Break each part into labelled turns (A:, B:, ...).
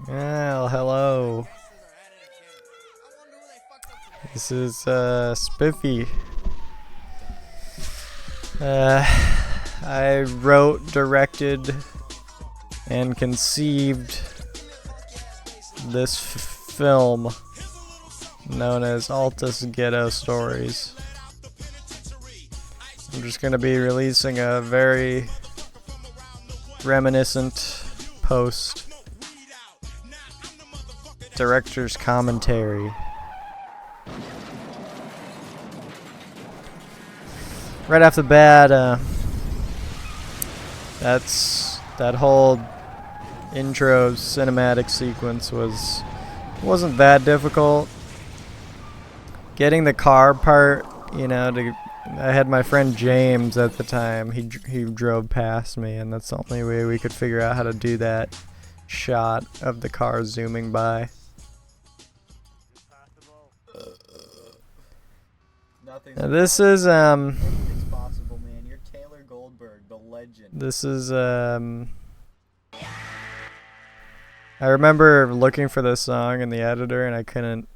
A: Well, hello. This is Spiffy. I wrote, directed, and conceived this film known as Altis Ghetto Stories. I'm just going to be releasing a very reminiscent post director's commentary. Right off the bat, that whole intro cinematic sequence wasn't that difficult. Getting the car part, I had my friend James at the time. He drove past me, and that's the only way we could figure out how to do that shot of the car zooming by. Now this is
B: Anything's possible, man. You're Taylor Goldberg, the legend.
A: This is I remember looking for this song in the editor and I couldn't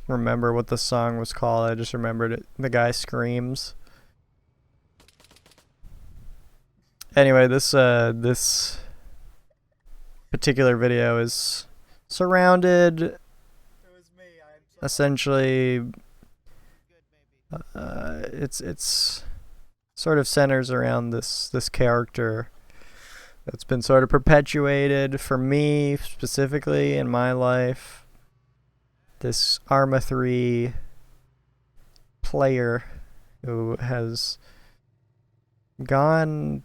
A: remember what the song was called. I just remembered it. The guy screams. Anyway, this particular video is surrounded essentially it's sort of centers around this character that's been sort of perpetuated for me specifically in my life. This 𝕊𝕚 player who has gone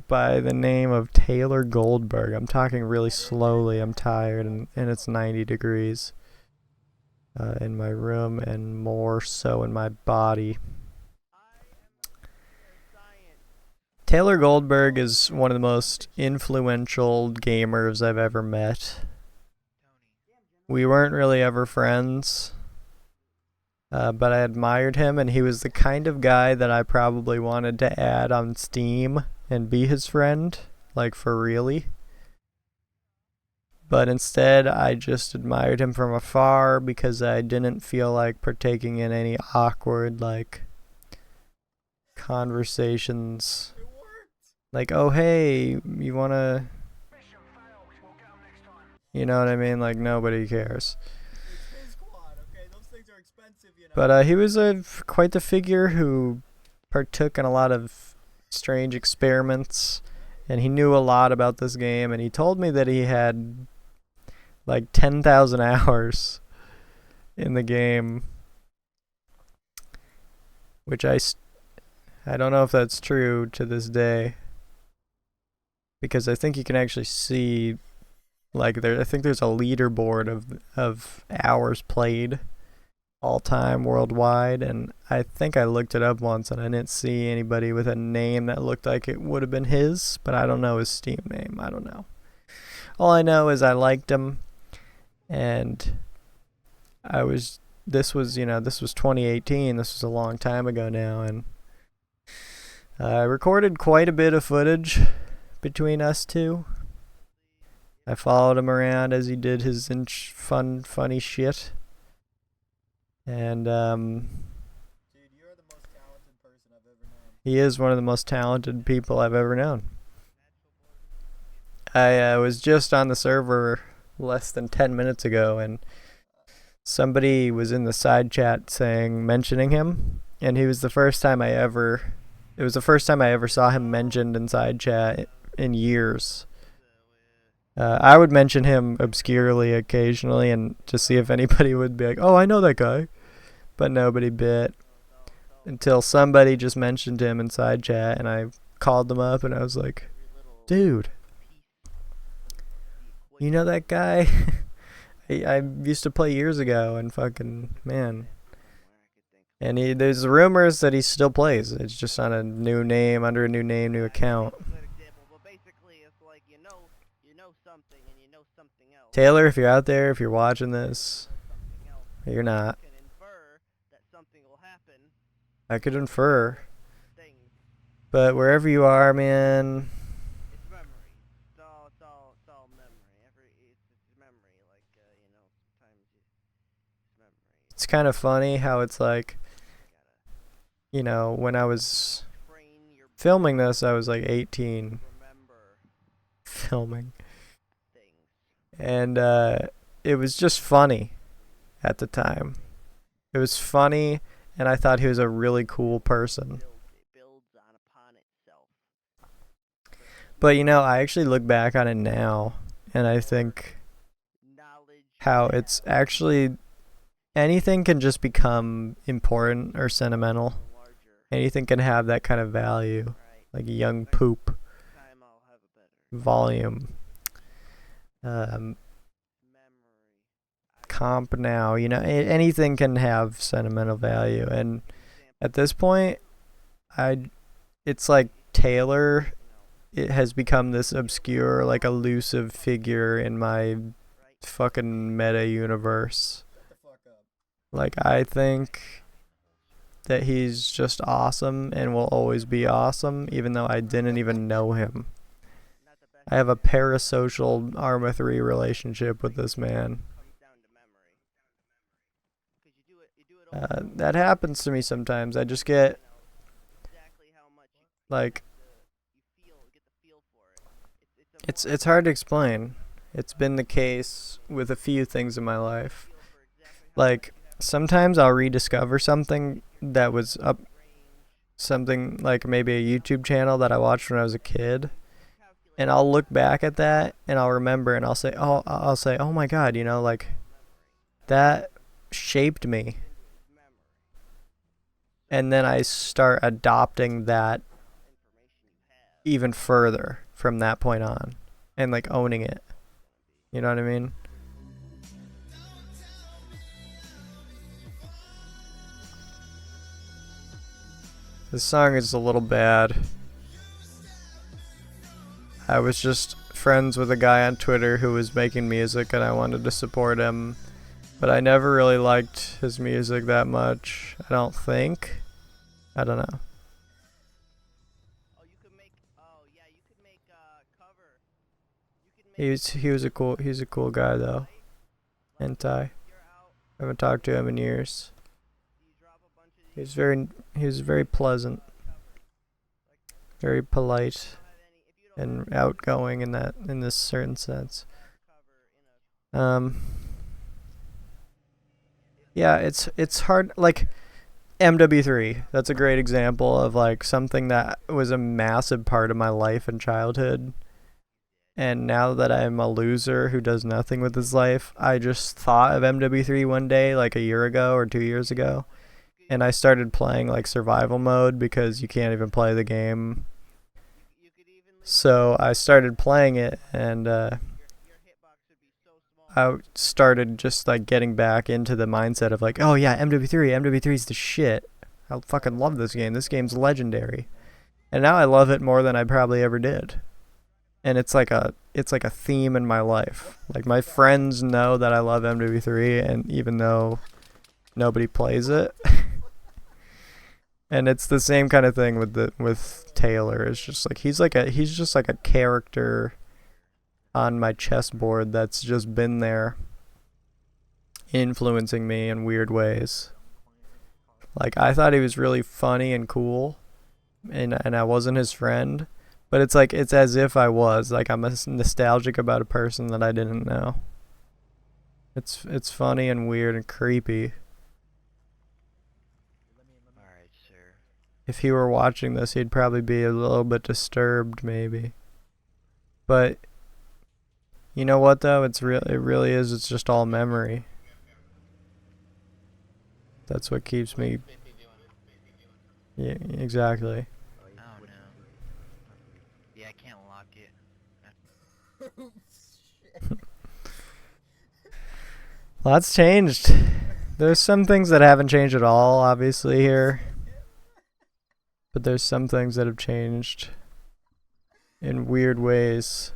A: by the name of Taylor Goldberg. I'm talking really slowly. I'm tired and it's 90 degrees in my room and more so in my body. Taylor Goldberg is one of the most influential gamers I've ever met. We weren't really ever friends, but I admired him, and he was the kind of guy that I probably wanted to add on Steam and be his friend, like for really. But instead, I just admired him from afar because I didn't feel like partaking in any awkward, conversations. Like, oh, hey, you wanna... You know what I mean? Like, nobody cares. But he was quite the figure who partook in a lot of strange experiments, and he knew a lot about this game, and he told me that he had like 10,000 hours in the game, which I don't know if that's true to this day, because I think you can actually see, I think there's a leaderboard of hours played all time worldwide, and I think I looked it up once and I didn't see anybody with a name that looked like it would have been his, but I don't know his Steam name. I don't know. All I know is I liked him, and this was 2018. This was a long time ago now, and I recorded quite a bit of footage between us two. I followed him around as he did his funny shit. And
B: Dude, you're the most talented person I've ever known.
A: He is one of the most talented people I've ever known. I was just on the server less than 10 minutes ago, and somebody was in the side chat mentioning him, and it was the first time I ever saw him mentioned in side chat in years. I would mention him obscurely occasionally and to see if anybody would be like, oh, I know that guy. But nobody bit. Until somebody just mentioned him in side chat, and I called them up and I was like, dude, you know that guy? I used to play years ago, and fucking, man. And there's rumors that he still plays. It's just on a new name, under a new name, new account. Taylor, if you're out there, if you're watching this, you're not. I could infer. But wherever you are, man, it's kind of funny how it's like, when I was filming this, I was like 18 filming. And it was just funny at the time. It was funny, and I thought he was a really cool person. But I actually look back on it now, and I think how it's actually anything can just become important or sentimental. Anything can have that kind of value, like young poop, volume, comp now. Anything can have sentimental value, and at this point, it's like Taylor. It has become this obscure, like elusive figure in my fucking meta universe. Like, I think that he's just awesome and will always be awesome, even though I didn't even know him. I have a parasocial Arma 3 relationship with this man. That happens to me sometimes. I just get, like, it's hard to explain. It's been the case with a few things in my life. Like, sometimes I'll rediscover something that was up, something like maybe a YouTube channel that I watched when I was a kid, and I'll look back at that and I'll remember and I'll say, oh my God, like that shaped me. And then I start adopting that even further from that point on and like owning it. You know what I mean? This song is a little bad. I was just friends with a guy on Twitter who was making music and I wanted to support him, but I never really liked his music that much. I don't think. I don't know. He's a cool guy though. Hentai. I haven't talked to him in years. He was very pleasant, very polite, and outgoing in this certain sense. Yeah, it's hard. Like MW3, that's a great example of like something that was a massive part of my life and childhood. And now that I'm a loser who does nothing with his life, I just thought of MW3 one day, like a year ago or 2 years ago. And I started playing like survival mode because you can't even play the game. So I started playing it and I started just like getting back into the mindset of like, oh yeah, MW3's the shit. I fucking love this game. This game's legendary. And now I love it more than I probably ever did. And it's like a theme in my life. Like my friends know that I love MW3, and even though nobody plays it. And it's the same kind of thing with Taylor. It's just like he's just like a character on my chessboard that's just been there influencing me in weird ways. Like I thought he was really funny and cool, and I wasn't his friend. But it's like, it's as if I was. Like, I'm nostalgic about a person that I didn't know. It's funny and weird and creepy.
C: Alright, sir.
A: If he were watching this, he'd probably be a little bit disturbed, maybe. But, you know what, though? It really is. It's just all memory. That's what keeps me... Yeah, exactly.
C: Yeah, I can't lock it.
A: Lots changed. There's some things that haven't changed at all, obviously, here. But there's some things that have changed in weird ways.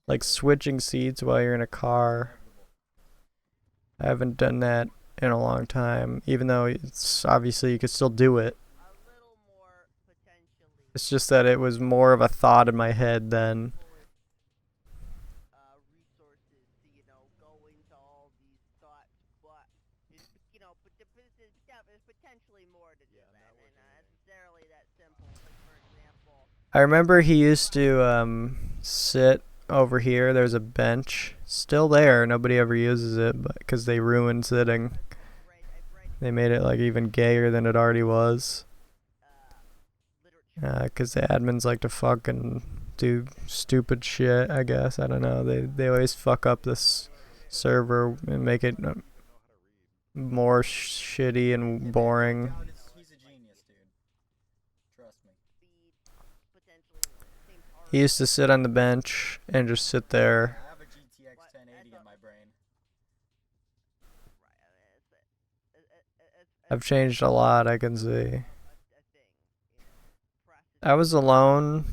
A: Like switching seats while you're in a car. I haven't done that in a long time, even though it's obviously you could still do it. It's just that it was more of a thought in my head than I remember he used to sit over here. There's a bench still there. Nobody ever uses it, but because they ruined sitting. They made it like even gayer than it already was. Because the admins like to fucking do stupid shit, I guess. I don't know. They always fuck up this server and make it more shitty and boring.
B: He's a genius, dude. Trust me.
A: He used to sit on the bench and just sit there.
B: I have a GTX 1080 in my brain.
A: I've changed a lot, I can see. I was alone,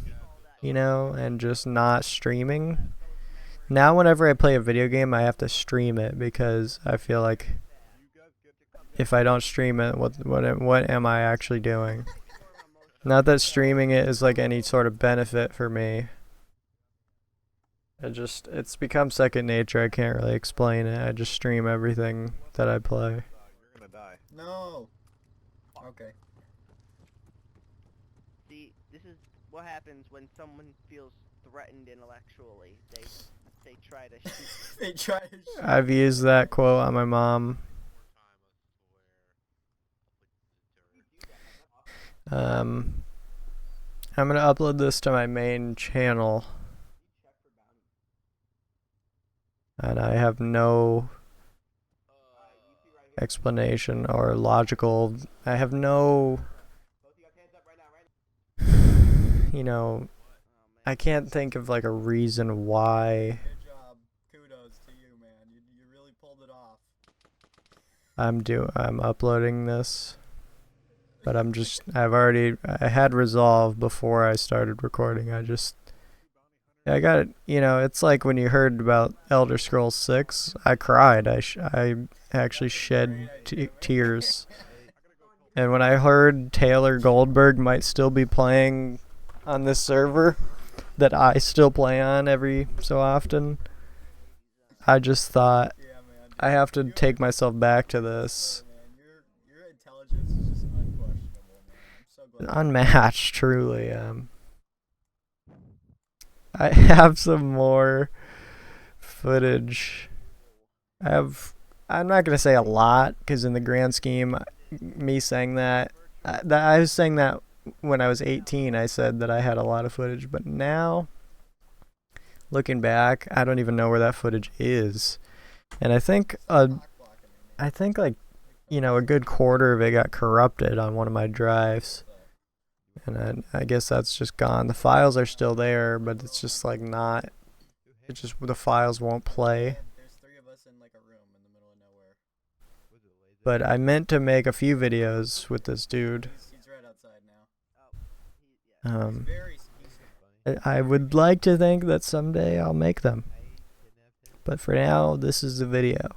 A: you know, and just not streaming. Now whenever I play a video game, I have to stream it because I feel like if I don't stream it, what am I actually doing? Not that streaming it is like any sort of benefit for me. It's become second nature. I can't really explain it. I just stream everything that I play.
D: You're gonna die.
B: No. Okay.
E: See, this is what happens when someone feels threatened intellectually. They try to shoot.
B: They try to shoot.
A: I've used that quote on my mom. I'm gonna upload this to my main channel. And I have no explanation or logical. I have no, you know, I can't think of like a reason why
B: Good job. Kudos to you, man. You really pulled it off.
A: I'm uploading this. But I had resolve before I started recording. I got it, you know, it's like when you heard about Elder Scrolls 6, I cried. I actually shed tears. And when I heard Taylor Goldberg might still be playing on this server that I still play on every so often, I just thought,
B: Yeah, man.
A: I have to take myself back to this.
B: Your intelligence is just unquestionable, man. I'm so glad.
A: Unmatched, truly. I have some more footage. I'm not gonna say a lot because in the grand scheme, me saying that, I was saying that when I was 18. I said that I had a lot of footage, but now, looking back, I don't even know where that footage is. And I think like, you know, a good quarter of it got corrupted on one of my drives. And I guess that's just gone. The files are still there, but it's just like not. It's just the files won't play.
B: There's 3 of us in like a room in the middle of nowhere.
A: But I meant to make a few videos with this dude.
B: He's right outside now.
A: Um,
B: He's
A: I would like to think that someday I'll make them. But for now, this is the video.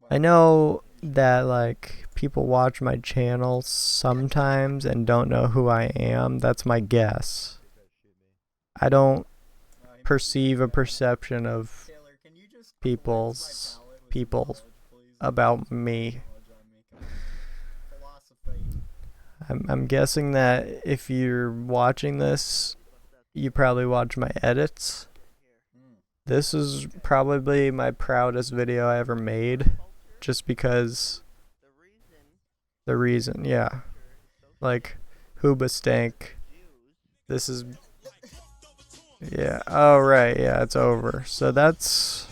A: I know that like people watch my channel sometimes and don't know who I am. That's my guess. I don't perceive a perception of
B: Taylor, can you just
A: people's
B: collect my palette with
A: people
B: some knowledge, please?
A: about me.
B: Philosophy.
A: I'm guessing that if you're watching this, you probably watch my edits. This is probably my proudest video I ever made, just because the reason, yeah. Like, stank. This is, yeah, oh right, yeah, it's over. So that's,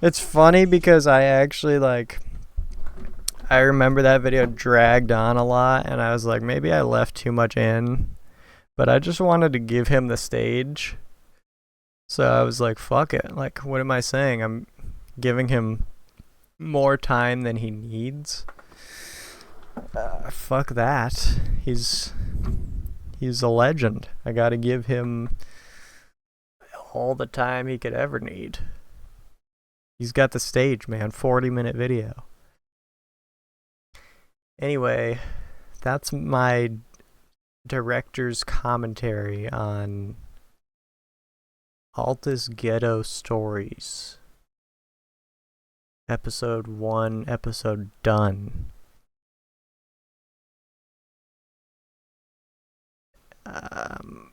A: it's funny because I actually like, I remember that video dragged on a lot and I was like, maybe I left too much in, but I just wanted to give him the stage. So I was like, fuck it. Like, what am I saying? I'm giving him more time than he needs. Fuck that. He's a legend. I gotta give him all the time he could ever need. He's got the stage, man. 40-minute video. Anyway, that's my director's commentary on Altis Ghetto Stories. Episode 1, episode done. Um,